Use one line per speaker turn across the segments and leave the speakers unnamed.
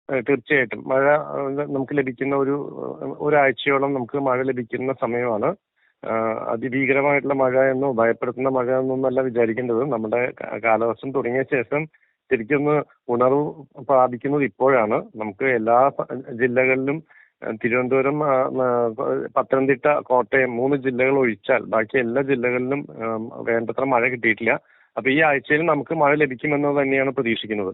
തീർച്ചയായിട്ടും മഴ നമുക്ക് ലഭിക്കുന്ന ഒരാഴ്ചയോളം നമുക്ക് മഴ ലഭിക്കുന്ന സമയമാണ്. അതിഭീകരമായിട്ടുള്ള മഴ എന്നോ ഭയപ്പെടുത്തുന്ന മഴ എന്നൊന്നല്ല വിചാരിക്കേണ്ടത്. നമ്മുടെ കാലവർഷം തുടങ്ങിയ ശേഷം ശരിക്കൊന്ന് ഉണർവ് പ്രാപിക്കുന്നത് ഇപ്പോഴാണ്. നമുക്ക് എല്ലാ ജില്ലകളിലും തിരുവനന്തപുരം, പത്തനംതിട്ട, കോട്ടയം 3 ജില്ലകൾ ഒഴിച്ചാൽ ബാക്കി എല്ലാ ജില്ലകളിലും വേണ്ടത്ര മഴ കിട്ടിയിട്ടില്ല. അപ്പൊ ഈ ആഴ്ചയിൽ നമുക്ക് മഴ ലഭിക്കുമെന്ന് തന്നെയാണ് പ്രതീക്ഷിക്കുന്നത്.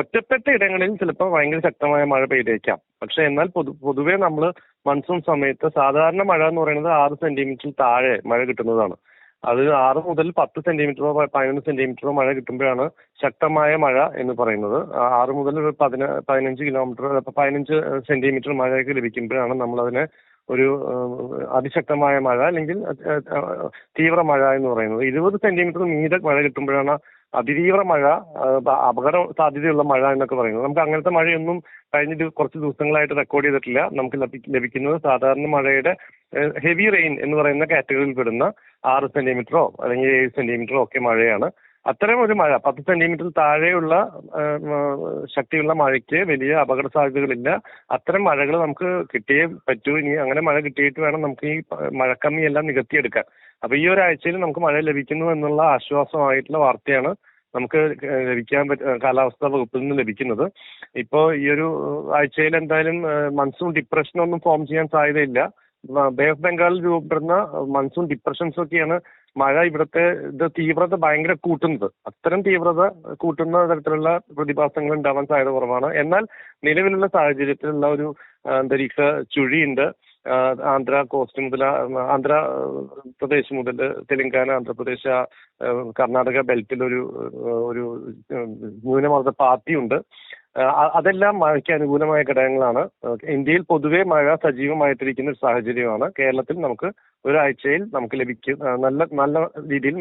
ഒറ്റപ്പെട്ട ഇടങ്ങളിൽ ചിലപ്പോൾ ഭയങ്കര ശക്തമായ മഴ പെയ്തേക്കാം. പക്ഷെ എന്നാൽ പൊതുവെ നമ്മൾ മൺസൂൺ സമയത്ത് സാധാരണ മഴ എന്ന് പറയുന്നത് 6 സെന്റിമീറ്ററിൽ താഴെ മഴ കിട്ടുന്നതാണ്. അത് 6 മുതൽ 10 സെന്റിമീറ്ററോ 11 സെന്റിമീറ്ററോ മഴ കിട്ടുമ്പോഴാണ് ശക്തമായ മഴ എന്ന് പറയുന്നത്. 6 മുതൽ 15 കിലോമീറ്റർ 15 സെന്റിമീറ്റർ മഴയൊക്കെ ലഭിക്കുമ്പോഴാണ് നമ്മളതിനെ ഒരു അതിശക്തമായ മഴ അല്ലെങ്കിൽ തീവ്ര മഴ എന്ന് പറയുന്നത്. 20 സെന്റിമീറ്റർ മീതെ മഴ കിട്ടുമ്പോഴാണ് അതിതീവ്ര മഴ, അപകട സാധ്യതയുള്ള മഴ എന്നൊക്കെ പറയുന്നത്. നമുക്ക് അങ്ങനത്തെ മഴയൊന്നും കഴിഞ്ഞ കുറച്ച് ദിവസങ്ങളായിട്ട് റെക്കോർഡ് ചെയ്തിട്ടില്ല. നമുക്ക് ലഭിക്കുന്നത് സാധാരണ മഴയുടെ ഹെവി റെയിൻ എന്ന് പറയുന്ന കാറ്റഗറിയിൽ പെടുന്ന 6 സെന്റിമീറ്ററോ അല്ലെങ്കിൽ 7 സെന്റിമീറ്ററോ ഒക്കെ മഴയാണ്. അത്തരം ഒരു മഴ 10 സെന്റിമീറ്റർ താഴെയുള്ള ശക്തിയുള്ള മഴയ്ക്ക് വലിയ അപകട സാധ്യതകളില്ല. അത്തരം മഴകൾ നമുക്ക് കിട്ടിയേ പറ്റൂ. ഇനി അങ്ങനെ മഴ കിട്ടിയിട്ട് വേണം നമുക്ക് ഈ മഴക്കമ്മിയെല്ലാം നികത്തിയെടുക്കാൻ. അപ്പൊ ഈ ഒരാഴ്ചയിൽ നമുക്ക് മഴ ലഭിക്കുന്നു എന്നുള്ള ആശ്വാസമായിട്ടുള്ള വാർത്തയാണ് നമുക്ക് കാലാവസ്ഥാ വകുപ്പിൽ നിന്ന് ലഭിക്കുന്നത്. ഇപ്പോൾ ഈ ഒരു ആഴ്ചയിൽ എന്തായാലും മൺസൂൺ ഡിപ്രഷനൊന്നും ഫോം ചെയ്യാൻ സാധ്യതയില്ല. ബേ ഓഫ് ബംഗാളിൽ രൂപപ്പെടുന്ന മൺസൂൺ ഡിപ്രഷൻസ് ഒക്കെയാണ് മഴ ഇവിടുത്തെ തീവ്രത ഭയങ്കര കൂട്ടുന്നത്. അത്തരം തീവ്രത കൂട്ടുന്ന തരത്തിലുള്ള പ്രതിഭാസങ്ങൾ ഉണ്ടാവാൻ സാധ്യത കുറവാണ്. എന്നാൽ നിലവിലുള്ള സാഹചര്യത്തിലുള്ള ഒരു അന്തരീക്ഷ ചുഴിയുണ്ട്. ആന്ധ്രാപ്രദേശ് മുതൽ തെലങ്കാന, ആന്ധ്രാപ്രദേശ്, കർണാടക ബെൽറ്റിൽ ഒരു ന്യൂനമർദ്ദ പാത്തിയുണ്ട്. അതെല്ലാം മഴയ്ക്ക് അനുകൂലമായ ഘടകങ്ങളാണ്. ഇന്ത്യയിൽ പൊതുവെ മഴ സജീവമായിട്ടിരിക്കുന്ന ഒരു സാഹചര്യമാണ്. കേരളത്തിൽ നമുക്ക് ഒരാഴ്ചയിൽ നമുക്ക് നല്ല രീതിയിൽ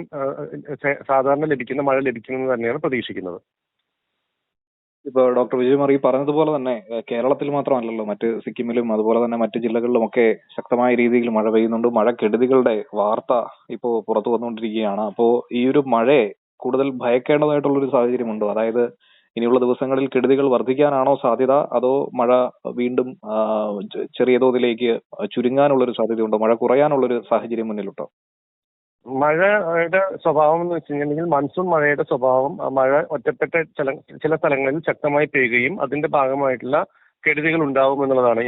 സാധാരണ ലഭിക്കുന്ന മഴ ലഭിക്കുമെന്ന് തന്നെയാണ് പ്രതീക്ഷിക്കുന്നത്.
ഇപ്പൊ ഡോക്ടർ വിജയമറി പറഞ്ഞതുപോലെ തന്നെ കേരളത്തിൽ മാത്രമല്ലല്ലോ, മറ്റ് സിക്കിമിലും അതുപോലെ തന്നെ മറ്റ് ജില്ലകളിലും ഒക്കെ ശക്തമായ രീതിയിൽ മഴ പെയ്യുന്നുണ്ട്. മഴക്കെടുതികളുടെ വാർത്ത ഇപ്പോ പുറത്തു വന്നുകൊണ്ടിരിക്കുകയാണ്. അപ്പോ ഈ ഒരു മഴയെ കൂടുതൽ ഭയക്കേണ്ടതായിട്ടുള്ള ഒരു സാഹചര്യമുണ്ടോ? അതായത് ഇനിയുള്ള ദിവസങ്ങളിൽ കെടുതികൾ വർദ്ധിക്കാനാണോ സാധ്യത, അതോ മഴ വീണ്ടും ചെറിയ തോതിലേക്ക് ചുരുങ്ങാനുള്ളൊരു സാധ്യതയുണ്ടോ? മഴ കുറയാനുള്ളൊരു സാഹചര്യം മുന്നിലുണ്ടോ?
മഴയുടെ സ്വഭാവം എന്ന് വെച്ച് കഴിഞ്ഞിട്ടുണ്ടെങ്കിൽ മൺസൂൺ മഴയുടെ സ്വഭാവം മഴ ഒറ്റപ്പെട്ട ചില സ്ഥലങ്ങളിൽ ശക്തമായി പെയ്യുകയും അതിന്റെ ഭാഗമായിട്ടുള്ള കെടുതികൾ ഉണ്ടാവും എന്നുള്ളതാണ്.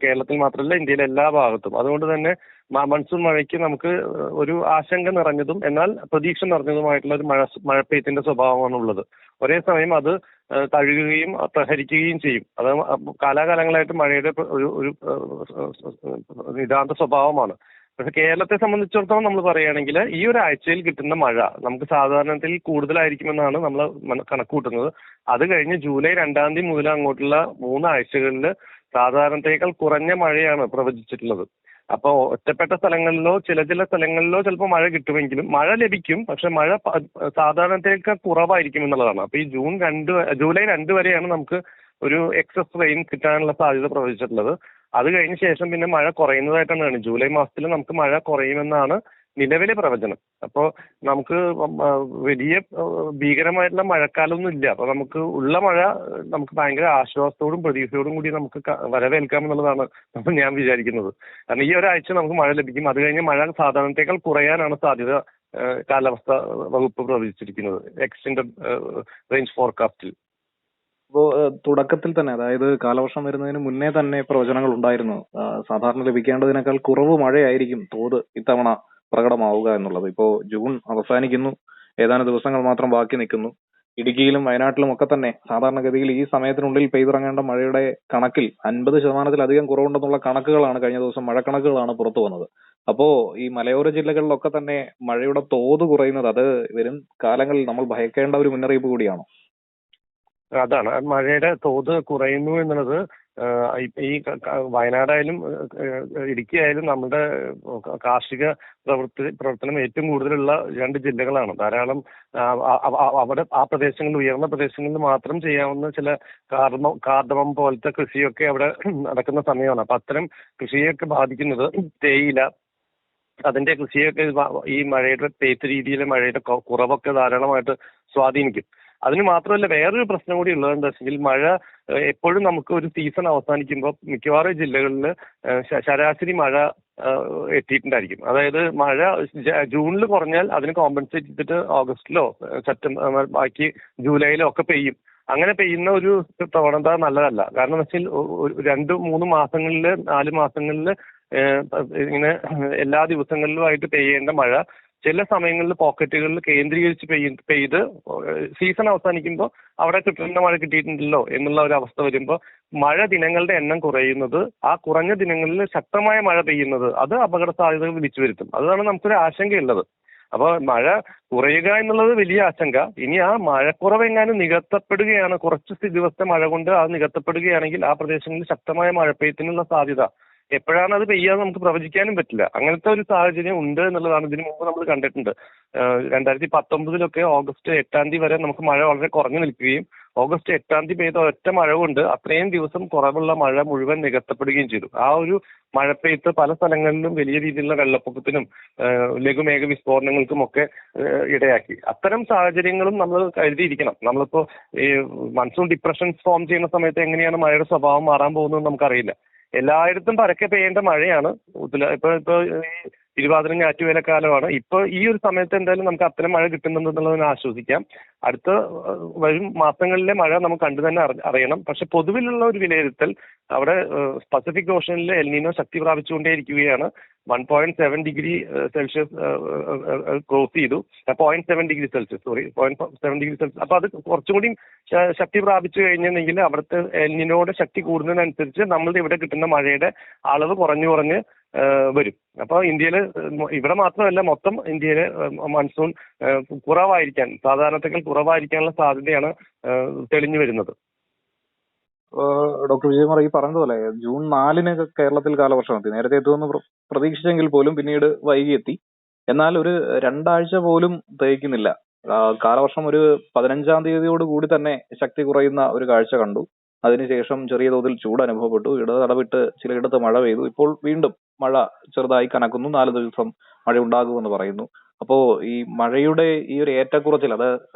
കേരളത്തിൽ മാത്രമല്ല, ഇന്ത്യയിലെ എല്ലാ ഭാഗത്തും. അതുകൊണ്ട് തന്നെ മൺസൂൺ മഴയ്ക്ക് നമുക്ക് ഒരു ആശങ്ക നിറഞ്ഞതും എന്നാൽ പ്രതീക്ഷ നിറഞ്ഞതുമായിട്ടുള്ള ഒരു മഴപ്പെയ്ത്തിന്റെ സ്വഭാവമാണ് ഉള്ളത്. ഒരേ സമയം അത് തഴുകുകയും പ്രഹരിക്കുകയും ചെയ്യും. അത് കാലാകാലങ്ങളായിട്ട് മഴയുടെ ഒരു നിതാന്ത സ്വഭാവമാണ്. പക്ഷെ കേരളത്തെ സംബന്ധിച്ചിടത്തോളം നമ്മൾ പറയുകയാണെങ്കിൽ ഈ ഒരു ആഴ്ചയിൽ കിട്ടുന്ന മഴ നമുക്ക് സാധാരണത്തിൽ കൂടുതലായിരിക്കുമെന്നാണ് നമ്മൾ കണക്കുകൂട്ടുന്നത്. അത് കഴിഞ്ഞ് ജൂലൈ 2 തീയതി മുതൽ അങ്ങോട്ടുള്ള 3 ആഴ്ചകളിൽ സാധാരണത്തേക്കാൾ കുറഞ്ഞ മഴയാണ് പ്രവചിച്ചിട്ടുള്ളത്. അപ്പോൾ ഒറ്റപ്പെട്ട സ്ഥലങ്ങളിലോ ചില സ്ഥലങ്ങളിലോ ചിലപ്പോൾ മഴ കിട്ടുമെങ്കിലും മഴ ലഭിക്കും. പക്ഷെ മഴ സാധാരണത്തേക്കാൾ കുറവായിരിക്കും എന്നുള്ളതാണ്. അപ്പൊ ഈ ജൂലൈ 2 വരെയാണ് നമുക്ക് ഒരു എക്സസ് റെയിൻ കിട്ടാനുള്ള സാധ്യത പ്രവചിച്ചിട്ടുള്ളത്. അത് കഴിഞ്ഞ ശേഷം പിന്നെ മഴ കുറയുന്നതായിട്ടാണ് കാണുന്നത്. ജൂലൈ മാസത്തിൽ നമുക്ക് മഴ കുറയുമെന്നാണ് നിലവിലെ പ്രവചനം. അപ്പോൾ നമുക്ക് വലിയ ഭീകരമായിട്ടുള്ള മഴക്കാലമൊന്നും ഇല്ല. അപ്പൊ നമുക്ക് ഉള്ള മഴ നമുക്ക് ഭയങ്കര ആശ്വാസത്തോടും പ്രതീക്ഷയോടും കൂടി നമുക്ക് വരവേൽക്കാമെന്നുള്ളതാണ് ഞാൻ വിചാരിക്കുന്നത്. കാരണം ഈ ഒരാഴ്ച നമുക്ക് മഴ ലഭിക്കും. അത് കഴിഞ്ഞ് മഴ സാധാരണത്തേക്കാൾ കുറയാനാണ് സാധ്യത കാലാവസ്ഥ വകുപ്പ് പ്രവചിച്ചിരിക്കുന്നത് എക്സ്റ്റൻഡഡ് റേഞ്ച് ഫോർകാസ്റ്റിൽ.
ഇപ്പോ തുടക്കത്തിൽ തന്നെ, അതായത് കാലവർഷം വരുന്നതിന് മുന്നേ തന്നെ പ്രവചനങ്ങൾ ഉണ്ടായിരുന്നു. സാധാരണ ലഭിക്കേണ്ടതിനേക്കാൾ കുറവ് മഴയായിരിക്കും തോത് ഇത്തവണ പ്രകടമാവുക എന്നുള്ളത്. ഇപ്പോ ജൂൺ അവസാനിക്കുന്നു, ഏതാനും ദിവസങ്ങൾ മാത്രം ബാക്കി നിൽക്കുന്നു. ഇടുക്കിയിലും വയനാട്ടിലും ഒക്കെ തന്നെ സാധാരണഗതിയിൽ ഈ സമയത്തിനുള്ളിൽ പെയ്തിറങ്ങേണ്ട മഴയുടെ കണക്കിൽ 50% കുറവുണ്ടെന്നുള്ള കണക്കുകളാണ് കഴിഞ്ഞ ദിവസം മഴക്കണക്കുകളാണ് പുറത്തു വന്നത്. അപ്പോ ഈ മലയോര ജില്ലകളിലൊക്കെ തന്നെ മഴയുടെ തോത് കുറയുന്നത് അത് വരും കാലങ്ങളിൽ നമ്മൾ ഭയക്കേണ്ട ഒരു മുന്നറിയിപ്പ് കൂടിയാണോ?
അതാണ്, മഴയുടെ തോത് കുറയുന്നു എന്നുള്ളത്. ഈ വയനാടായാലും ഇടുക്കി ആയാലും നമ്മുടെ കാർഷിക പ്രവർത്തനം ഏറ്റവും കൂടുതലുള്ള 2 ജില്ലകളാണ്. ധാരാളം അവിടെ ആ പ്രദേശങ്ങളിൽ, ഉയർന്ന പ്രദേശങ്ങളിൽ മാത്രം ചെയ്യാവുന്ന ചില കാർഡമം പോലത്തെ കൃഷിയൊക്കെ അവിടെ നടക്കുന്ന സമയമാണ്. അപ്പൊ അത്തരം കൃഷിയൊക്കെ ബാധിക്കുന്നത് തേയില, അതിന്റെ കൃഷിയൊക്കെ ഈ മഴയുടെ പെയ്ത്ത് രീതിയിലെ മഴയുടെ കുറവൊക്കെ ധാരാളമായിട്ട് സ്വാധീനിക്കും. അതിന് മാത്രമല്ല വേറൊരു പ്രശ്നം കൂടി ഉള്ളത് എന്താ വെച്ചെങ്കിൽ മഴ എപ്പോഴും നമുക്ക് ഒരു സീസൺ അവസാനിക്കുമ്പോൾ മിക്കവാറും ജില്ലകളിൽ ശരാശരി മഴ എത്തിയിട്ടുണ്ടായിരിക്കും. അതായത് മഴ ജൂണിൽ കുറഞ്ഞാൽ അതിന് കോമ്പൻസേറ്റ് ചെയ്തിട്ട് ഓഗസ്റ്റിലോ സെപ്റ്റംബർ ബാക്കി ജൂലൈയിലോ ഒക്കെ പെയ്യും. അങ്ങനെ പെയ്യുന്ന ഒരു പ്രവണത നല്ലതല്ല. കാരണം എന്ന് വെച്ചാൽ 2-3 മാസങ്ങളിൽ 4 മാസങ്ങളിൽ ഇങ്ങനെ എല്ലാ ദിവസങ്ങളിലുമായിട്ട് പെയ്യേണ്ട മഴ ചില സമയങ്ങളിൽ പോക്കറ്റുകളിൽ കേന്ദ്രീകരിച്ച് പെയ്ത് സീസൺ അവസാനിക്കുമ്പോൾ അവിടെ കിട്ടേണ്ട മഴ കിട്ടിയിട്ടുണ്ടല്ലോ എന്നുള്ള ഒരു അവസ്ഥ വരുമ്പോൾ മഴ ദിനങ്ങളുടെ എണ്ണം കുറയുന്നത്, ആ കുറഞ്ഞ ദിനങ്ങളിൽ ശക്തമായ മഴ പെയ്യുന്നത് അത് അപകട സാധ്യതകൾ വിളിച്ചു വരുത്തും. അതാണ് നമുക്കൊരു ആശങ്കയുള്ളത്. അപ്പോൾ മഴ കുറയുക എന്നുള്ളത് വലിയ ആശങ്ക. ഇനി ആ മഴക്കുറവ് എങ്ങാനും നികത്തപ്പെടുകയാണ്, കുറച്ച് ദിവസത്തെ മഴ കൊണ്ട് അത് നികത്തപ്പെടുകയാണെങ്കിൽ ആ പ്രദേശങ്ങളിൽ ശക്തമായ മഴപ്പെയ്ത്തിനുള്ള സാധ്യത എപ്പോഴാണ് അത് പെയ്യാന്ന് നമുക്ക് പ്രവചിക്കാനും പറ്റില്ല. അങ്ങനത്തെ ഒരു സാഹചര്യം ഉണ്ട് എന്നുള്ളതാണ് ഇതിനു മുമ്പ് നമ്മൾ കണ്ടിട്ടുണ്ട്. 2019 ഓഗസ്റ്റ് 8 വരെ നമുക്ക് മഴ വളരെ കുറഞ്ഞു നിൽക്കുകയും ഓഗസ്റ്റ് 8 പെയ്ത ഒറ്റ മഴ കൊണ്ട് അത്രയും ദിവസം കുറവുള്ള മഴ മുഴുവൻ നികത്തപ്പെടുകയും ചെയ്തു. ആ ഒരു മഴപ്പെയ്ത്ത് പല സ്ഥലങ്ങളിലും വലിയ രീതിയിലുള്ള വെള്ളപ്പൊക്കത്തിനും ലഘുമേഘ വിസ്ഫോടനങ്ങൾക്കും ഒക്കെ ഇടയാക്കി. അത്തരം സാഹചര്യങ്ങളും നമ്മൾ കരുതിയിരിക്കണം. നമ്മളിപ്പോ ഈ മൺസൂൺ ഡിപ്രഷൻസ് ഫോം ചെയ്യുന്ന സമയത്ത് എങ്ങനെയാണ് മഴയുടെ സ്വഭാവം മാറാൻ പോകുന്നത് നമുക്കറിയില്ല. എല്ലായിടത്തും പരക്കെ പെയ്യേണ്ട മഴയാണ്. ഇപ്പൊ ഈ തിരുവാതിര ഞാറ്റുവേലക്കാലമാണ്. ഇപ്പൊ ഈ ഒരു സമയത്ത് എന്തായാലും നമുക്ക് അത്തരം മഴ കിട്ടുന്നുണ്ടെന്നുള്ളതിനെ ആശ്വസിക്കാം. അടുത്ത വരും മാസങ്ങളിലെ മഴ നമുക്ക് കണ്ടു തന്നെ അറിയണം. പക്ഷെ പൊതുവിലുള്ള ഒരു വിലയിരുത്തൽ അവിടെ പസഫിക് ഓഷനിൽ എൽനിനോ ശക്തി പ്രാപിച്ചുകൊണ്ടേയിരിക്കുകയാണ്. 1.7 ഡിഗ്രി സെൽഷ്യസ് ക്രോസ് ചെയ്തു. 0.7 ഡിഗ്രി സെൽഷ്യസ് 0.7 ഡിഗ്രി സെൽഷ്യസ്. അപ്പൊ അത് കുറച്ചും കൂടി ശക്തി പ്രാപിച്ചു കഴിഞ്ഞെങ്കിൽ അവിടുത്തെ എൽനിനോയുടെ ശക്തി കൂടുന്നതിനനുസരിച്ച് നമ്മളുടെ ഇവിടെ കിട്ടുന്ന മഴയുടെ അളവ് കുറഞ്ഞു വരും. അപ്പോൾ ഇന്ത്യയിൽ ഇവിടെ മാത്രമല്ല മൊത്തം ഇന്ത്യയിലെ മൺസൂൺ കുറവായിരിക്കാൻ, സാധാരണത്തേക്കാൾ കുറവായിരിക്കാനുള്ള സാധ്യതയാണ് തെളിഞ്ഞു വരുന്നത്.
ഡോക്ടർ വിജയകുമാർ ഈ പറഞ്ഞതുപോലെ ജൂൺ 4-ന് കേരളത്തിൽ കാലവർഷം എത്തി. നേരത്തെ എത്തുമെന്ന് പ്രതീക്ഷിച്ചെങ്കിൽ പോലും പിന്നീട് വൈകിയെത്തി. എന്നാൽ ഒരു 2 ആഴ്ച പോലും തികയ്ക്കുന്നില്ല. കാലവർഷം ഒരു 15-ാം തീയതിയോട് കൂടി തന്നെ ശക്തി കുറയുന്ന ഒരു കാഴ്ച കണ്ടു. അതിനുശേഷം ചെറിയ തോതിൽ ചൂട് അനുഭവപ്പെട്ടു. ഇടവിട്ട് ചിലയിടത്ത് മഴ പെയ്തു. ഇപ്പോൾ വീണ്ടും മഴ ചെറുതായി കനക്കുന്നു. 4 ദിവസം മഴ ഉണ്ടാകുമെന്ന് പറയുന്നു. അപ്പോ ഈ മഴയുടെ ഈ ഒരു ഏറ്റക്കുറച്ചിൽ, അത്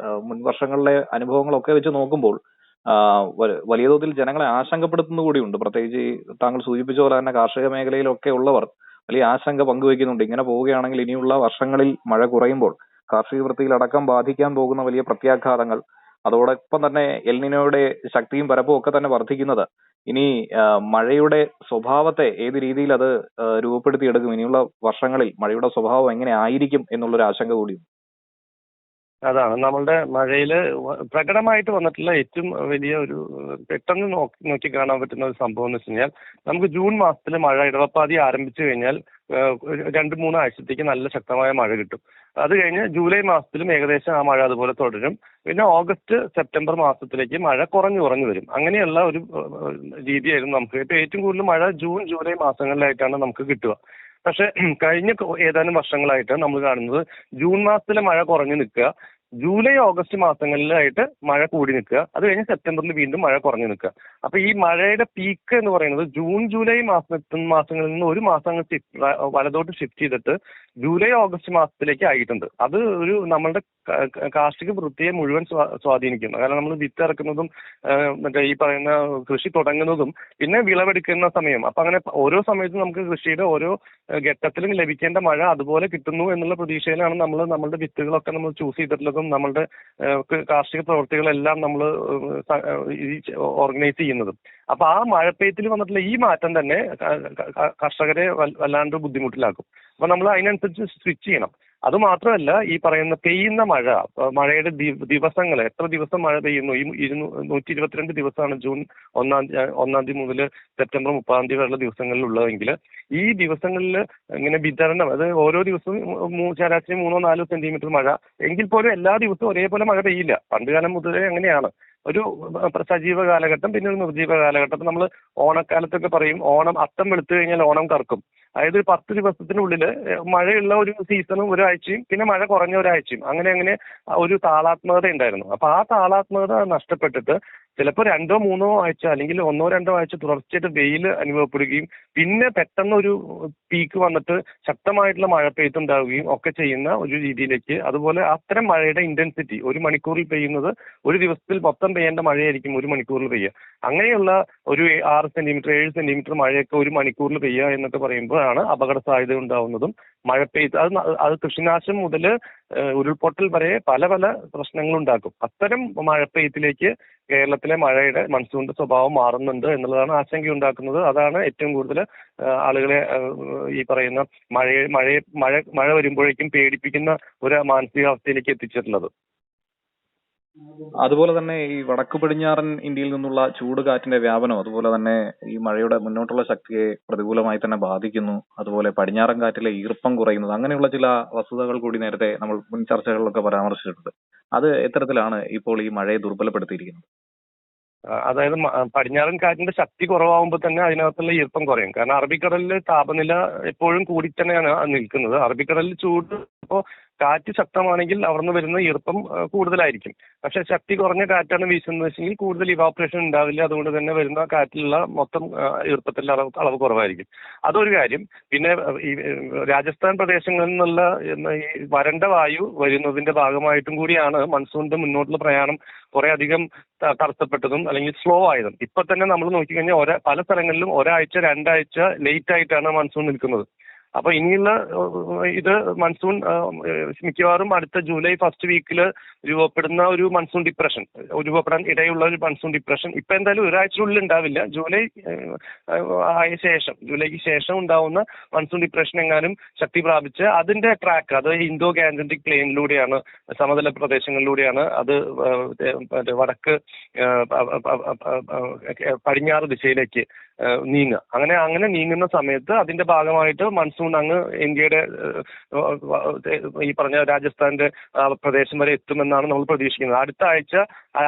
മുൻ വർഷങ്ങളിലെ അനുഭവങ്ങളൊക്കെ വെച്ച് നോക്കുമ്പോൾ വലിയ തോതിൽ ജനങ്ങളെ ആശങ്കപ്പെടുത്തുന്ന കൂടിയുണ്ട്. പ്രത്യേകിച്ച് താങ്കൾ സൂചിപ്പിച്ച പോലെ തന്നെ കാർഷിക മേഖലയിലൊക്കെ ഉള്ളവർ വലിയ ആശങ്ക പങ്കുവയ്ക്കുന്നുണ്ട്. ഇങ്ങനെ പോവുകയാണെങ്കിൽ ഇനിയുള്ള വർഷങ്ങളിൽ മഴ കുറയുമ്പോൾ കാർഷിക വൃത്തിയിൽ അടക്കം ബാധിക്കാൻ പോകുന്ന വലിയ പ്രത്യാഘാതങ്ങൾ, അതോടൊപ്പം തന്നെ എൽനിനോയുടെ ശക്തിയും പരപ്പും ഒക്കെ തന്നെ വർദ്ധിക്കുന്നത് ഇനി മഴയുടെ സ്വഭാവത്തെ ഏത് രീതിയിൽ അത് രൂപപ്പെടുത്തിയെടുക്കും, ഇനിയുള്ള വർഷങ്ങളിൽ മഴയുടെ സ്വഭാവം എങ്ങനെ ആയിരിക്കും എന്നുള്ളൊരു ആശങ്ക കൂടിയുണ്ട്.
അതാണ് നമ്മളുടെ മഴയിൽ പ്രകടമായിട്ട് വന്നിട്ടുള്ള ഏറ്റവും വലിയ ഒരു പെട്ടെന്ന് നോക്കി കാണാൻ പറ്റുന്ന ഒരു സംഭവം എന്ന് വെച്ച് കഴിഞ്ഞാൽ, നമുക്ക് ജൂൺ മാസത്തിൽ മഴ ഇടവപ്പാതി ആരംഭിച്ചു കഴിഞ്ഞാൽ 2-3 ആഴ്ചത്തേക്ക് നല്ല ശക്തമായ മഴ കിട്ടും. അത് കഴിഞ്ഞ് ജൂലൈ മാസത്തിലും ഏകദേശം ആ മഴ അതുപോലെ തുടരും. പിന്നെ ഓഗസ്റ്റ് സെപ്റ്റംബർ മാസത്തിലേക്ക് മഴ കുറഞ്ഞു വരും. അങ്ങനെയുള്ള ഒരു രീതിയായിരുന്നു നമുക്ക്. ഇപ്പൊ ഏറ്റവും കൂടുതൽ മഴ ജൂൺ ജൂലൈ മാസങ്ങളിലായിട്ടാണ് നമുക്ക് കിട്ടുക. പക്ഷെ കഴിഞ്ഞ ഏതാനും വർഷങ്ങളായിട്ട് നമ്മൾ കാണുന്നത് ജൂൺ മാസത്തിലെ മഴ കുറഞ്ഞു നിൽക്കുക, ജൂലൈ ഓഗസ്റ്റ് മാസങ്ങളിലായിട്ട് മഴ കൂടി നിൽക്കുക, അത് കഴിഞ്ഞ് സെപ്റ്റംബറിൽ വീണ്ടും മഴ കുറഞ്ഞു നിൽക്കുക. അപ്പൊ ഈ മഴയുടെ പീക്ക് എന്ന് പറയുന്നത് ജൂൺ ജൂലൈ മാസങ്ങളിൽ നിന്ന് ഒരു മാസം വലതോട്ട് ഷിഫ്റ്റ് ചെയ്തിട്ട് ജൂലൈ ഓഗസ്റ്റ് മാസത്തിലേക്ക് ആയിട്ടുണ്ട്. അത് ഒരു നമ്മളുടെ കാർഷിക വൃത്തിയെ മുഴുവൻ സ്വാധീനിക്കുന്നു. കാരണം നമ്മൾ വിത്ത് ഇറക്കുന്നതും മറ്റേ ഈ പറയുന്ന കൃഷി തുടങ്ങുന്നതും പിന്നെ വിളവെടുക്കുന്ന സമയം, അപ്പൊ അങ്ങനെ ഓരോ സമയത്തും നമുക്ക് കൃഷിയുടെ ഓരോ ഘട്ടത്തിലും ലഭിക്കേണ്ട മഴ അതുപോലെ കിട്ടുന്നു എന്നുള്ള പ്രതീക്ഷയിലാണ് നമ്മളുടെ വിത്തുകളൊക്കെ നമ്മൾ ചൂസ് ചെയ്തിട്ടുള്ളതും നമ്മളുടെ കാർഷിക പ്രവൃത്തികളെല്ലാം നമ്മൾ ഓർഗനൈസ് ചെയ്യുന്നതും. അപ്പൊ ആ മഴപ്പെയ്ത്തിൽ വന്നിട്ടുള്ള ഈ മാറ്റം തന്നെ കർഷകരെ വല്ലാണ്ട് ബുദ്ധിമുട്ടിലാക്കും. അപ്പൊ നമ്മൾ അതിനനുസരിച്ച് സ്വിച്ച് ചെയ്യണം. അതുമാത്രമല്ല, ഈ പറയുന്ന പെയ്യുന്ന മഴയുടെ ദിവസങ്ങൾ, എത്ര ദിവസം മഴ പെയ്യുന്നു, ഈ 122 ദിവസമാണ് ജൂൺ 1 തീയതി മുതൽ സെപ്റ്റംബർ 30 തീയതി വരെയുള്ള ദിവസങ്ങളിൽ ഉള്ളതെങ്കിൽ ഈ ദിവസങ്ങളിൽ ഇങ്ങനെ വിതരണം, അത് ഓരോ ദിവസവും ശരാശരി 3-4 സെന്റിമീറ്റർ മഴ എങ്കിൽ പോലും എല്ലാ ദിവസവും ഒരേപോലെ മഴ പെയ്യില്ല. പണ്ടുകാലം മുതലേ അങ്ങനെയാണ്. ഒരു സജീവ കാലഘട്ടം, പിന്നെ ഒരു നിർജീവ കാലഘട്ടം. നമ്മൾ ഓണക്കാലത്തൊക്കെ പറയും ഓണം അത്തം വെളുത്തു കഴിഞ്ഞാൽ ഓണം കറക്കും. അതായത് 10 ദിവസത്തിനുള്ളിൽ മഴയുള്ള ഒരു സീസണും ഒരാഴ്ചയും പിന്നെ മഴ കുറഞ്ഞ ഒരാഴ്ചയും അങ്ങനെ ഒരു താളാത്മകത ഉണ്ടായിരുന്നു. അപ്പൊ ആ താളാത്മകത നഷ്ടപ്പെട്ടിട്ട് ചിലപ്പോൾ 2-3 ആഴ്ച അല്ലെങ്കിൽ 1-2 ആഴ്ച തുടർച്ചയായിട്ട് വെയിൽ അനുഭവപ്പെടുകയും പിന്നെ പെട്ടെന്ന് ഒരു പീക്ക് വന്നിട്ട് ശക്തമായിട്ടുള്ള മഴ പെയ്ത്തുണ്ടാവുകയും ഒക്കെ ചെയ്യുന്ന ഒരു രീതിയിലേക്ക്, അതുപോലെ അത്തരം മഴയുടെ ഇന്റൻസിറ്റി 1 മണിക്കൂറിൽ പെയ്യുന്നത് ഒരു ദിവസത്തിൽ മൊത്തം പെയ്യേണ്ട മഴയായിരിക്കും 1 മണിക്കൂറിൽ പെയ്യുക. അങ്ങനെയുള്ള ഒരു 6 സെന്റിമീറ്റർ 7 സെന്റിമീറ്റർ മഴയൊക്കെ 1 മണിക്കൂറിൽ പെയ്യുക എന്നൊക്കെ പറയുമ്പോഴാണ് അപകട സാധ്യത ഉണ്ടാവുന്നതും മഴ പെയ്ത്ത് അത് കൃഷിനാശം മുതൽ ഉരുൾപൊട്ടൽ വരെ പല പല പ്രശ്നങ്ങളുണ്ടാക്കും. അത്തരം മഴപ്പെയ്ത്തിലേക്ക് കേരളത്തിലെ മഴയുടെ മൺസൂണിന്റെ സ്വഭാവം മാറുന്നുണ്ട് എന്നുള്ളതാണ് ആശങ്കയുണ്ടാക്കുന്നത്. അതാണ് ഏറ്റവും കൂടുതൽ ആളുകളെ ഈ പറയുന്ന മഴ വരുമ്പോഴേക്കും പേടിപ്പിക്കുന്ന ഒരു മാനസികാവസ്ഥയിലേക്ക് എത്തിച്ചിട്ടുള്ളത്.
അതുപോലെ തന്നെ ഈ വടക്കു പടിഞ്ഞാറൻ ഇന്ത്യയിൽ നിന്നുള്ള ചൂട് കാറ്റിന്റെ വ്യാപനം അതുപോലെ തന്നെ ഈ മഴയുടെ മുന്നോട്ടുള്ള ശക്തിയെ പ്രതികൂലമായി തന്നെ ബാധിക്കുന്നു. അതുപോലെ പടിഞ്ഞാറൻ കാറ്റിലെ ഈർപ്പം കുറയുന്നത്, അങ്ങനെയുള്ള ചില വസ്തുതകൾ കൂടി നേരത്തെ നമ്മൾ മുൻ ചർച്ചകളിലൊക്കെ പരാമർശിച്ചിട്ടുണ്ട്. അത് എത്തരത്തിലാണ് ഇപ്പോൾ ഈ മഴയെ ദുർബലപ്പെടുത്തിയിരിക്കുന്നത്?
അതായത് പടിഞ്ഞാറൻ കാറ്റിന്റെ ശക്തി കുറവാകുമ്പോൾ തന്നെ അതിനകത്തുള്ള ഈർപ്പം കുറയും. കാരണം അറബിക്കടലിൽ താപനില എപ്പോഴും കൂടി തന്നെയാണ് നിൽക്കുന്നത്. അറബിക്കടലിൽ ചൂട് ഇപ്പോൾ കാറ്റ് ശക്തമാണെങ്കിൽ അവിടുന്ന് വരുന്ന ഈർപ്പം കൂടുതലായിരിക്കും. പക്ഷെ ശക്തി കുറഞ്ഞ കാറ്റാണ് വീശുന്നത് വെച്ചെങ്കിൽ കൂടുതൽ ഇവാപറേഷൻ ഉണ്ടാവില്ല. അതുകൊണ്ട് തന്നെ വരുന്ന കാറ്റിലുള്ള മൊത്തം ഈർപ്പത്തിന്റെ അളവ് കുറവായിരിക്കും. അതൊരു കാര്യം. പിന്നെ ഈ രാജസ്ഥാൻ പ്രദേശങ്ങളിൽ നിന്നുള്ള ഈ വരണ്ട വായു വരുന്നതിന്റെ ഭാഗമായിട്ടും കൂടിയാണ് മൺസൂണിന്റെ മുന്നോട്ടുള്ള പ്രയാണം കുറെ അധികം തടസ്സപ്പെട്ടതും അല്ലെങ്കിൽ സ്ലോ ആയതും. ഇപ്പൊ തന്നെ നമ്മൾ നോക്കിക്കഴിഞ്ഞാൽ പല സ്ഥലങ്ങളിലും 1-2 ആഴ്ച ലേറ്റ് ആയിട്ടാണ് മൺസൂൺ നിൽക്കുന്നത്. അപ്പൊ ഇനിയുള്ള ഇത് മൺസൂൺ മിക്കവാറും അടുത്ത ജൂലൈ ഫസ്റ്റ് വീക്കിൽ രൂപപ്പെടുന്ന ഒരു മൺസൂൺ ഡിപ്രഷൻ, രൂപപ്പെടാൻ ഇടയുള്ള ഒരു മൺസൂൺ ഡിപ്രഷൻ ഇപ്പൊ എന്തായാലും ഒരാഴ്ചയുള്ളിൽ ഉണ്ടാവില്ല. ജൂലൈക്ക് ശേഷം ഉണ്ടാവുന്ന മൺസൂൺ ഡിപ്രഷൻ എങ്ങാനും ശക്തി പ്രാപിച്ച് അതിന്റെ ട്രാക്ക് അത് ഇന്തോ ഗാൻജന്റിക് പ്ലെയിനിലൂടെയാണ്, സമതല പ്രദേശങ്ങളിലൂടെയാണ് അത് വടക്ക് പടിഞ്ഞാറ് ദിശയിലേക്ക് നീങ്ങുക. അങ്ങനെ നീങ്ങുന്ന സമയത്ത് അതിന്റെ ഭാഗമായിട്ട് മൺസൂൺ അങ്ങ് ഇന്ത്യയുടെ ഈ പറഞ്ഞ രാജസ്ഥാന്റെ പ്രദേശം വരെ എത്തുമെന്നാണ് നമ്മൾ പ്രതീക്ഷിക്കുന്നത്.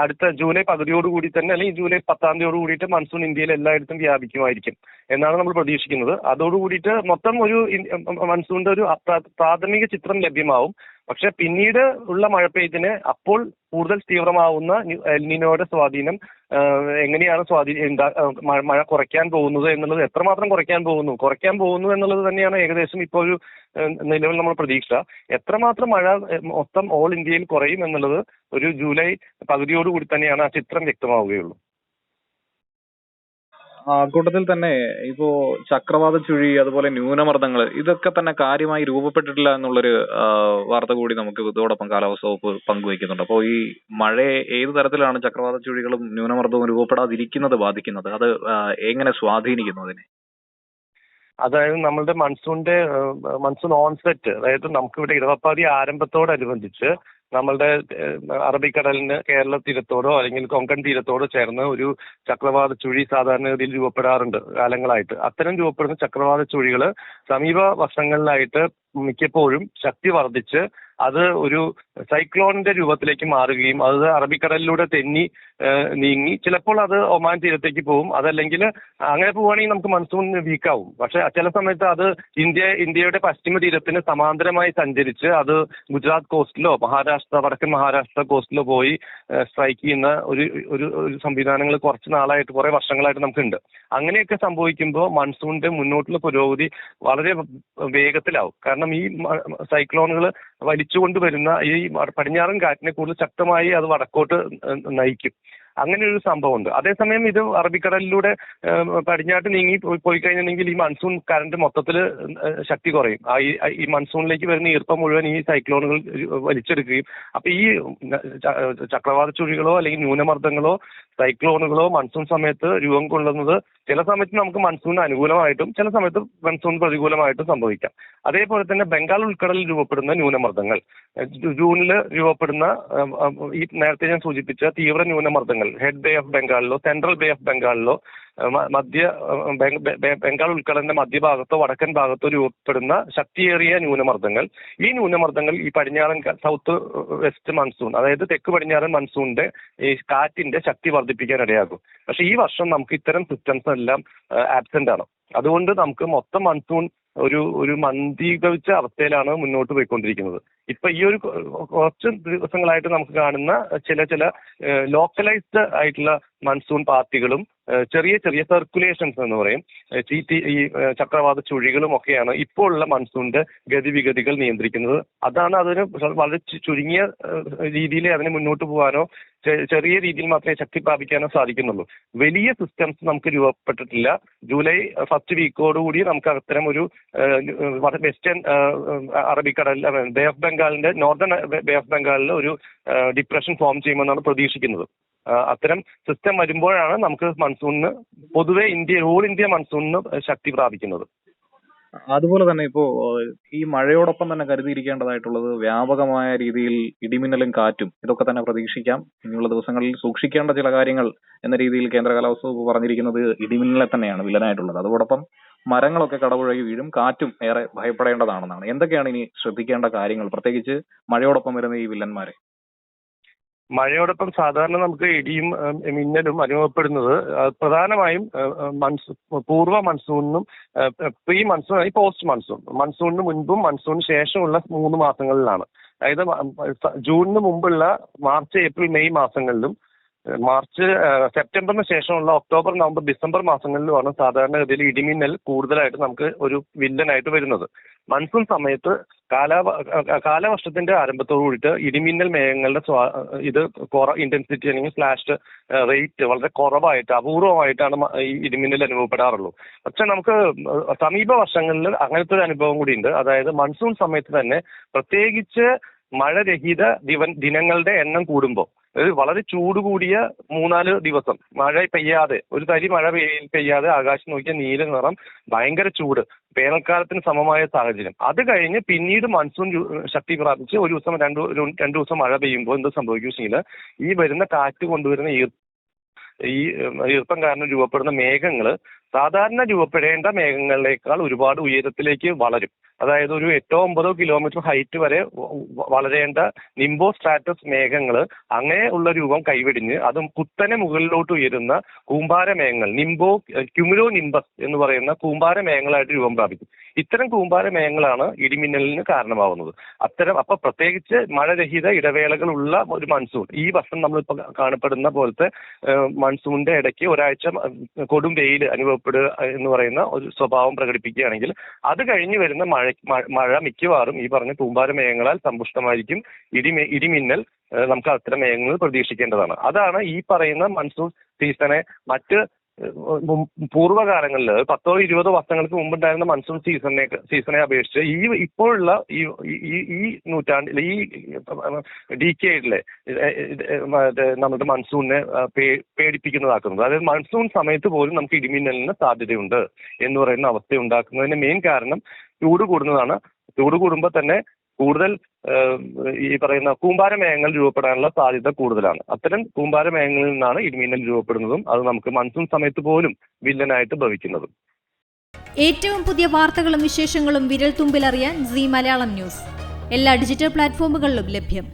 അടുത്ത ജൂലൈ പകുതിയോടുകൂടി തന്നെ അല്ലെങ്കിൽ ജൂലൈ 10-ാം തീയതിയോട് കൂടിയിട്ട് മൺസൂൺ ഇന്ത്യയിൽ എല്ലായിടത്തും വ്യാപിക്കുമായിരിക്കും എന്നാണ് നമ്മൾ പ്രതീക്ഷിക്കുന്നത്. അതോടുകൂടിയിട്ട് മൊത്തം ഒരു മൺസൂണിന്റെ ഒരു പ്രാഥമിക ചിത്രം ലഭ്യമാവും. പക്ഷെ പിന്നീട് ഉള്ള മഴ പെയ്തിന് അപ്പോൾ കൂടുതൽ തീവ്രമാവുന്ന എൽനിനോയുടെ സ്വാധീനം എങ്ങനെയാണ് മഴ കുറയ്ക്കാൻ പോകുന്നത് എന്നുള്ളത്, എത്രമാത്രം കുറയ്ക്കാൻ പോകുന്നു എന്നുള്ളത് തന്നെയാണ് ഏകദേശം ഇപ്പോൾ ഒരു നിലവിൽ നമ്മൾ പ്രതീക്ഷ. എത്രമാത്രം മഴ മൊത്തം ഓൾ ഇന്ത്യയിൽ കുറയും എന്നുള്ളത് ഒരു ജൂലൈ പകുതിയോടുകൂടി തന്നെയാണ് ആ ചിത്രം വ്യക്തമാവുകയുള്ളൂ.
കൂട്ടത്തിൽ തന്നെ ഇപ്പോ ചക്രവാത ചുഴി അതുപോലെ ന്യൂനമർദ്ദങ്ങൾ ഇതൊക്കെ തന്നെ കാര്യമായി രൂപപ്പെട്ടിട്ടില്ല എന്നുള്ളൊരു വാർത്ത കൂടി നമുക്ക് ഇതോടൊപ്പം കാലാവസ്ഥ വകുപ്പ് പങ്കുവയ്ക്കുന്നുണ്ട്. അപ്പോൾ ഈ മഴയെ ഏത് തരത്തിലാണ് ചക്രവാത ചുഴികളും ന്യൂനമർദ്ദവും രൂപപ്പെടാതിരിക്കുന്നത് ബാധിക്കുന്നത്? അത് എങ്ങനെ സ്വാധീനിക്കുന്നു അതിനെ?
അതായത് നമ്മളുടെ മൺസൂൺ ഓൺസെറ്റ്, അതായത് നമുക്കിവിടെ ഇടവപ്പാതി ആരംഭത്തോടനുബന്ധിച്ച് നമ്മളുടെ അറബിക്കടലിന് കേരള തീരത്തോടോ അല്ലെങ്കിൽ കൊങ്കൺ തീരത്തോടോ ചേർന്ന് ഒരു ചക്രവാത ചുഴി സാധാരണഗതിയിൽ രൂപപ്പെടാറുണ്ട് കാലങ്ങളായിട്ട്. അത്തരം രൂപപ്പെടുന്ന ചക്രവാത ചുഴികൾ സമീപ വർഷങ്ങളിലായിട്ട് മിക്കപ്പോഴും ശക്തി വർദ്ധിച്ച് അത് ഒരു സൈക്ലോണിന്റെ രൂപത്തിലേക്ക് മാറുകയും അത് അറബിക്കടലിലൂടെ തെന്നി നീങ്ങി ചിലപ്പോൾ അത് ഒമാൻ തീരത്തേക്ക് പോകും. അതല്ലെങ്കിൽ അങ്ങനെ പോവുകയാണെങ്കിൽ നമുക്ക് മൺസൂൺ വീക്കാവും. പക്ഷെ ചില സമയത്ത് അത് ഇന്ത്യയുടെ പശ്ചിമ തീരത്തിന് സമാന്തരമായി സഞ്ചരിച്ച് അത് ഗുജറാത്ത് കോസ്റ്റിലോ വടക്കൻ മഹാരാഷ്ട്ര കോസ്റ്റിലോ പോയി സ്ട്രൈക്ക് ചെയ്യുന്ന ഒരു സംവിധാനങ്ങൾ കുറെ വർഷങ്ങളായിട്ട് നമുക്കുണ്ട്. അങ്ങനെയൊക്കെ സംഭവിക്കുമ്പോൾ മൺസൂണിന്റെ മുന്നോട്ടുള്ള പുരോഗതി വളരെ വേഗത്തിലാവും. കാരണം ഈ സൈക്ലോണുകൾ വലിച്ചുകൊണ്ടുവരുന്ന ഈ പടിഞ്ഞാറൻ കാറ്റിനെ കൂടുതൽ ശക്തമായി അത് വടക്കോട്ട് നയിക്കും. അങ്ങനെ ഒരു സംഭവമുണ്ട്. അതേസമയം ഇത് അറബിക്കടലിലൂടെ പടിഞ്ഞാട്ട് നീങ്ങി പോയി കഴിഞ്ഞിട്ടുണ്ടെങ്കിൽ ഈ മൺസൂൺ കറന്റ് മൊത്തത്തിൽ ശക്തി കുറയും. ഈ മൺസൂണിലേക്ക് വരുന്ന ഈർപ്പം മുഴുവൻ ഈ സൈക്ലോണുകൾ വലിച്ചെടുക്കുകയും അപ്പൊ ഈ ചക്രവാത ചുഴികളോ അല്ലെങ്കിൽ ന്യൂനമർദ്ദങ്ങളോ സൈക്ലോണുകളോ മൺസൂൺ സമയത്ത് രൂപം കൊള്ളുന്നത് ചില സമയത്ത് നമുക്ക് മൺസൂണിന് അനുകൂലമായിട്ടും ചില സമയത്ത് മൺസൂൺ പ്രതികൂലമായിട്ടും സംഭവിക്കാം. അതേപോലെ തന്നെ ബംഗാൾ ഉൾക്കടലിൽ രൂപപ്പെടുന്ന ന്യൂനമർദ്ദങ്ങൾ, ജൂണിൽ രൂപപ്പെടുന്ന ഈ നേരത്തെ ഞാൻ സൂചിപ്പിച്ച തീവ്ര ന്യൂനമർദ്ദങ്ങൾ ഹെഡ് ബേ ഓഫ് ബംഗാളിലോ സെൻട്രൽ ബേ ഓഫ് ബംഗാളിലോ ബംഗാൾ ഉൾക്കടലിന്റെ മധ്യഭാഗത്തോ വടക്കൻ ഭാഗത്തോ രൂപപ്പെടുന്ന ശക്തിയേറിയ ന്യൂനമർദ്ദങ്ങൾ, ഈ ന്യൂനമർദ്ദങ്ങൾ ഈ പടിഞ്ഞാറൻ സൗത്ത് വെസ്റ്റ് മൺസൂൺ അതായത് തെക്ക് പടിഞ്ഞാറൻ മൺസൂണിന്റെ ഈ കാറ്റിന്റെ ശക്തി വർദ്ധിപ്പിക്കാൻ ഇടയാകും. പക്ഷെ ഈ വർഷം നമുക്ക് ഇത്തരം സിസ്റ്റംസ് എല്ലാം ആബ്സെന്റ് ആണ്. അതുകൊണ്ട് നമുക്ക് മൊത്തം മൺസൂൺ ഒരു മന്ദീഭവിച്ച അവസ്ഥയിലാണ് മുന്നോട്ട് പോയിക്കൊണ്ടിരിക്കുന്നത്. ഇപ്പൊ ഈ ഒരു കുറച്ച് ദിവസങ്ങളായിട്ട് നമുക്ക് കാണുന്ന ചില ലോക്കലൈസ്ഡ് ആയിട്ടുള്ള മൺസൂൺ പാത്തികളും ചെറിയ ചെറിയ സർക്കുലേഷൻസ് എന്ന് പറയും, ഈ ചക്രവാത ചുഴികളും ഒക്കെയാണ് ഇപ്പോൾ ഉള്ള മൺസൂണിന്റെ ഗതിവിഗതികൾ നിയന്ത്രിക്കുന്നത്. അതാണ് അതിന് വളരെ ചുരുങ്ങിയ രീതിയിൽ അതിന് മുന്നോട്ട് പോകാനോ ചെറിയ രീതിയിൽ മാത്രമേ ശക്തി പ്രാപിക്കാനോ സാധിക്കുന്നുള്ളൂ. വലിയ സിസ്റ്റംസ് നമുക്ക് രൂപപ്പെട്ടിട്ടില്ല. ജൂലൈ ഫസ്റ്റ് വീക്കോടുകൂടി നമുക്ക് അത്തരം ഒരു വെസ്റ്റേൺ അറബിക്കടലിൽ ബേ ഓഫ് ബംഗാളിന്റെ നോർത്തേൺ ബേ ഓഫ് ബംഗാളിൽ ഒരു ഡിപ്രഷൻ ഫോം ചെയ്യുമെന്നാണ് പ്രതീക്ഷിക്കുന്നത്. അത്തരം സിസ്റ്റം വരുമ്പോഴാണ് നമുക്ക് മൺസൂണിന് പൊതുവെ ഓൾ ഇന്ത്യ മൺസൂണിന് ശക്തി പ്രാപിക്കുന്നത്.
അതുപോലെ തന്നെ ഇപ്പോ ഈ മഴയോടൊപ്പം തന്നെ കരുതിയിരിക്കേണ്ടതായിട്ടുള്ളത് വ്യാപകമായ രീതിയിൽ ഇടിമിന്നലും കാറ്റും ഇതൊക്കെ തന്നെ പ്രതീക്ഷിക്കാം. ഇനിയുള്ള ദിവസങ്ങളിൽ സൂക്ഷിക്കേണ്ട ചില കാര്യങ്ങൾ എന്ന രീതിയിൽ കേന്ദ്ര കാലാവസ്ഥ വകുപ്പ് പറഞ്ഞിരിക്കുന്നത് ഇടിമിന്നലെ തന്നെയാണ് വില്ലനായിട്ടുള്ളത്. അതോടൊപ്പം മരങ്ങളൊക്കെ കടപുഴകി വീഴും, കാറ്റും ഏറെ ഭയപ്പെടേണ്ടതാണെന്നാണ്. എന്തൊക്കെയാണ് ഇനി ശ്രദ്ധിക്കേണ്ട കാര്യങ്ങൾ, പ്രത്യേകിച്ച് മഴയോടൊപ്പം വരുന്ന ഈ വില്ലന്മാരെ?
മഴയോടൊപ്പം സാധാരണ നമുക്ക് ഇടിയും മിന്നലും അനുഭവപ്പെടുന്നത് പ്രധാനമായും പൂർവ്വ മൺസൂണിനും പ്രീ മൺസൂൺ, പോസ്റ്റ് മൺസൂൺ, മൺസൂണിന് മുൻപും മൺസൂണിന് ശേഷമുള്ള 3 മാസങ്ങളിലാണ്. അതായത് ജൂണിന് മുമ്പുള്ള മാർച്ച്, ഏപ്രിൽ, മെയ് മാസങ്ങളിലും സെപ്റ്റംബറിന് ശേഷമുള്ള ഒക്ടോബർ, നവംബർ, ഡിസംബർ മാസങ്ങളിലുമാണ് സാധാരണഗതിയിൽ ഇടിമിന്നൽ കൂടുതലായിട്ട് നമുക്ക് ഒരു വില്ലനായിട്ട് വരുന്നത്. മൺസൂൺ സമയത്ത് കാലവർഷത്തിന്റെ ആരംഭത്തോടു കൂടിയിട്ട് ഇടിമിന്നൽ മേഘങ്ങളുടെ ഇന്റൻസിറ്റി അല്ലെങ്കിൽ സ്ലാഷ് റേറ്റ് വളരെ കുറവായിട്ട് അപൂർവമായിട്ടാണ് ഈ ഇടിമിന്നൽ അനുഭവപ്പെടാറുള്ളൂ. പക്ഷെ നമുക്ക് സമീപ വർഷങ്ങളിൽ അങ്ങനത്തെ ഒരു അനുഭവം കൂടിയുണ്ട്. അതായത് മൺസൂൺ സമയത്ത് തന്നെ പ്രത്യേകിച്ച് മഴരഹിത ദിനങ്ങളുടെ എണ്ണം കൂടുമ്പോൾ, അതായത് വളരെ ചൂട് കൂടിയ 3-4 ദിവസം മഴ പെയ്യാതെ, ഒരു തരി മഴ പെയ്യാതെ ആകാശം നോക്കിയ നീല നിറം, ഭയങ്കര ചൂട്, വേനൽക്കാലത്തിന് സമമായ സാഹചര്യം. അത് കഴിഞ്ഞ് പിന്നീട് മൺസൂൺ ശക്തി പ്രാപിച്ച് ഒരു ദിവസം രണ്ടു ദിവസം മഴ പെയ്യുമ്പോൾ എന്ത് സംഭവിക്കും വെച്ചെങ്കിൽ ഈ വരുന്ന കാറ്റ് കൊണ്ടുവരുന്ന ഈർപ്പം കാരണം രൂപപ്പെടുന്ന മേഘങ്ങൾ സാധാരണ രൂപപ്പെടേണ്ട മേഘങ്ങളിലേക്കാൾ ഒരുപാട് ഉയരത്തിലേക്ക് വളരും. അതായത് ഒരു 8-9 കിലോമീറ്റർ ഹൈറ്റ് വരെ വളരേണ്ട നിംബോ സ്ട്രാറ്റസ് മേഘങ്ങൾ അങ്ങനെ ഉള്ള രൂപം കൈവെടിഞ്ഞ് അതും കുത്തനെ മുകളിലോട്ട് ഉയരുന്ന കൂമ്പാര മേഘങ്ങൾ, ക്യുമുലോ നിംബസ് എന്ന് പറയുന്ന കൂമ്പാര മേഘങ്ങളായിട്ട് രൂപം പ്രാപിക്കും. ഇത്തരം കൂമ്പാര മേഘങ്ങളാണ് ഇടിമിന്നലിന് കാരണമാവുന്നത്. അപ്പൊ പ്രത്യേകിച്ച് മഴരഹിത ഇടവേളകളുള്ള ഒരു മൺസൂൺ, ഈ വർഷം നമ്മളിപ്പോൾ കാണപ്പെടുന്ന പോലത്തെ മൺസൂണിന്റെ ഇടയ്ക്ക് ഒരാഴ്ച കൊടും വെയിൽ അനുഭവപ്പെടുക എന്ന് പറയുന്ന ഒരു സ്വഭാവം പ്രകടിപ്പിക്കുകയാണെങ്കിൽ അത് കഴിഞ്ഞ് വരുന്ന മഴ മിക്കവാറും ഈ പറഞ്ഞ കൂമ്പാര മേഘങ്ങളാൽ സമ്പുഷ്ടമായിരിക്കും. ഇടിമിന്നൽ നമുക്ക് അത്തരം മേഘങ്ങൾ പ്രതീക്ഷിക്കേണ്ടതാണ്. അതാണ് ഈ പറയുന്ന മൺസൂൺ സീസണെ മറ്റ് പൂർവ്വകാലങ്ങളിൽ 10-20 വർഷങ്ങൾക്ക് മുമ്പുണ്ടായിരുന്ന മൺസൂൺ സീസണെ അപേക്ഷിച്ച് ഇപ്പോഴുള്ള ഈ നൂറ്റാണ്ടിലെ ഈ ഡിക്കേഡിലെ നമ്മുടെ മൺസൂണിനെ പേടിപ്പിക്കുന്നതാക്കുന്നത്. അതായത് മൺസൂൺ സമയത്ത് പോലും നമുക്ക് ഇടിമിന്നലിന് സാധ്യതയുണ്ട് എന്ന് പറയുന്ന അവസ്ഥ ഉണ്ടാക്കുന്നതിന് മെയിൻ കാരണം ചൂട് കൂടുന്നതാണ്. ചൂട് കൂടുമ്പോൾ തന്നെ കൂടുതൽ ഈ പറയുന്ന കൂമ്പാര മേഘങ്ങൾ രൂപപ്പെടാനുള്ള സാധ്യത കൂടുതലാണ്. അത്തരം കൂമ്പാര മേഘങ്ങളിൽ നിന്നാണ് ഇടിമിന്നൽ രൂപപ്പെടുന്നതും അത് നമുക്ക് മൺസൂൺ സമയത്ത് പോലും വില്ലനായിട്ട് ഭവിക്കുന്നതും.
ഏറ്റവും പുതിയ വാർത്തകളും വിശേഷങ്ങളും വിരൽ തുമ്പിലറിയാൻ സീ മലയാളം ന്യൂസ് എല്ലാ ഡിജിറ്റൽ പ്ലാറ്റ്ഫോമുകളിലും ലഭ്യം.